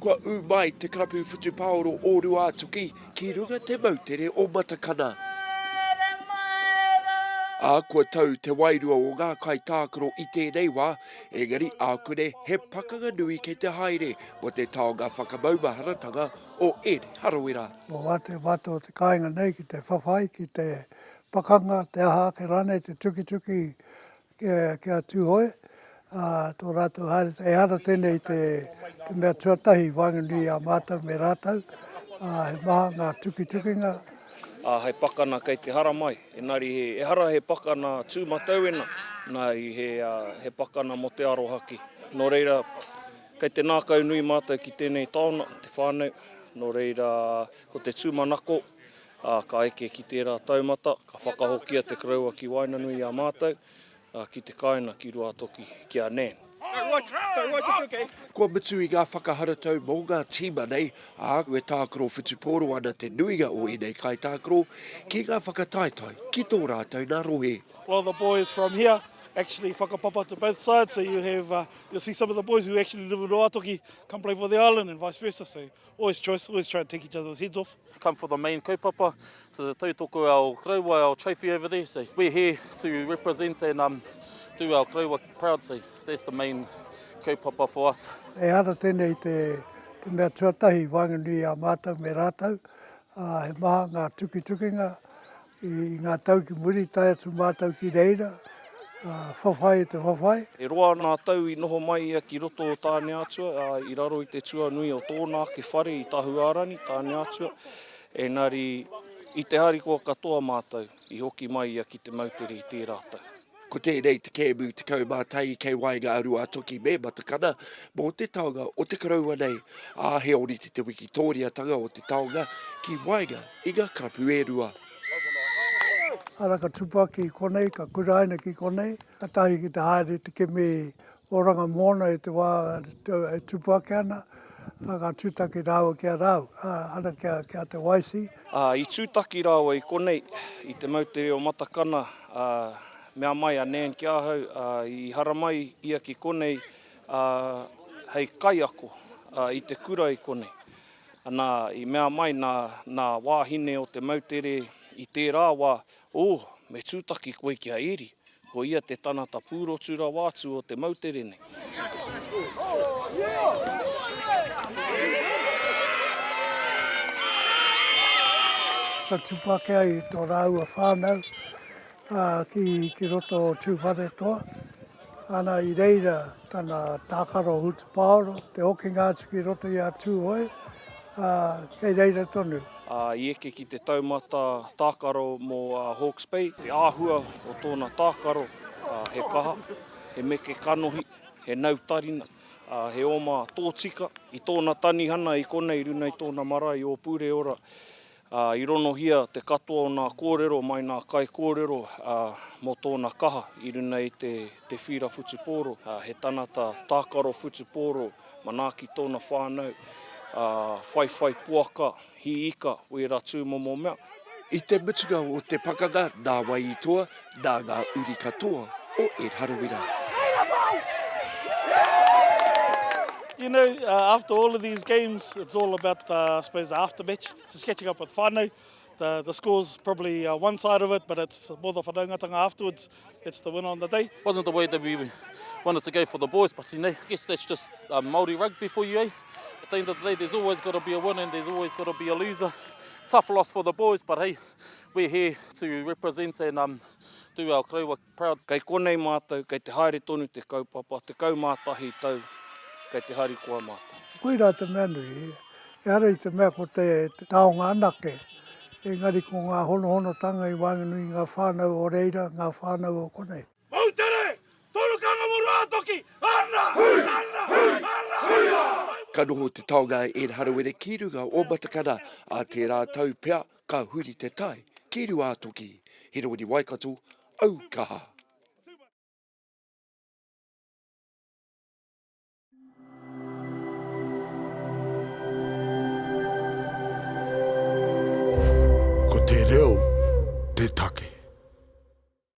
Kua mai te karapu whutupāoro o Ruatoki ki runga te mautere o Matakana. A kua tau te wairua o ngā kai tākaro I tēnei wā, engari a kune he pakanga nui kei te haere mo te taonga whakamaumaharatanga o Ed Harawira. Mo wate wato te kāinga nei ki te whawhai, ki te pakanga, te aha, ke rane, te tuki kia tūhoi. Tō rātou haere, e hara tēnei te mea tuatahi wānganui a mātou me rātou. He maha ngā tuki ngā. Hei pakana kei te hara mai, engari e hara he pakana tūmatauena, nai he pakana mo te arohaki. Nō reira, kei te nākau nui mātou ki tēnei taona, te whānau, nō reira ko te tūmanako, ka eke ki tērā taumata, ka whakahokia te kraua ki Wainanui a mātou, ki te kaina ki Ruatoki ki a Nan. Kua mitu I ngā whakaharatau mō ngā tīma nei, ue tākaro whutupōro ana te nuinga o enei kai tākaro, ki ngā whakataitai, ki tō rātou nā rohe. A lot of the boys from here actually whakapapa to both sides, so you'll see some of the boys who actually live in Ruatoki come play for the island and vice versa, so always try to take each other's heads off. Come for the main kaupapa, to tautoko our kraua, our trophy over there, so we're here to represent and do our kraua proud, so that's the main kaupapa for us. E hara tēnei te mea tuatahi wānganui a mātou me rātou. He maha ngā tuki ngā, I ngā tau ki muri, tai atu mātou ki reira. Whawhai te whawhai. E roa nā tau I noho mai ia ki roto o tāne atua, I raro I te tua nui o tōna ke whare I Tahuarani, tāne atua. Engari, I te harikoa katoa mātou, I hoki mai ia ki te mautere I tērā tau. Ko tēnei te kēmu te kaumātai kei wainga a Ruatoki me Matakana mō te taonga o te karaua nei. He ori te wikitoria-tanga o te taonga ki wainga I ngā karapu e rua. Ara ka tupa ki konei, ka kuraina ki konei. Ka tahi ki te haere te keme oranga mōna te wā e tupa ki ana. Ka tūtaki rāua kia rāu, ana kia te waisi. I tūtaki rāua I konei, I te mautere o Matakana, mea mai a Nan ki ahau, I hara mai ia ki konei, hei kai ako, I te kura I konei. Nā, I mea mai nā wāhine o te mautere I tērā wā, me tūtaki koe kia eri, ko ia te tanata pūrotura wātu o te mautere nei. Ka tupake ai tō rāua whānau ki roto o tūwhare toa. Ana I reira tana tākaro hutu pāoro, te hoki ngātu ki roto I a tūhoi, kei reira tonu. I eke ki te taumata tākaro mō Hawke's Bay, te āhua o tōna tākaro, he kaha, he meke kanohi, he nautarina, he oma tōtika. I tōna tanihana I konei runa I tōna marae o Pūkōrero. I rono hia te katoa o nā kōrero mai nā kai kōrero mō tōna kaha I runa I te whira whutupōro. He tanata tākaro whutupōro, manaki tōna whānau, whai puaka, hi ika, wera tūmomo mea. I te mutunga o te pakanga, nā wai I toa, nā ngā uri katoa o Ed Harawira. You know, after all of these games, it's all about, I suppose, the after-match, just catching up with whānau. The score's probably one side of it, but it's more the whanaungatanga afterwards. It's the win on the day. Wasn't the way that we wanted to go for the boys, but I guess that's just Māori rugby for you, eh? At the end of the day, there's always got to be a winner and there's always got to be a loser. Tough loss for the boys, but hey, we're here to represent and do our kraua proud. Kei konei mātou, kei te haere tonu te kaupapa, te kaumātahi tau, kei te harikoa mātou. Koira te mea nui, e ara I te mea ko te taonga anake. Engari ko ngā hono-honotanga I wānganui ngā whānau o reira, ngā whānau o konei. Mautere! Tolukanga mo Ruatoki! Ana! Ka noho te taonga Ed Harawira ki runga o Matakana, a te rātau pea ka huri te tai ki Ruatoki. He roi ni Waikato, Aukaha.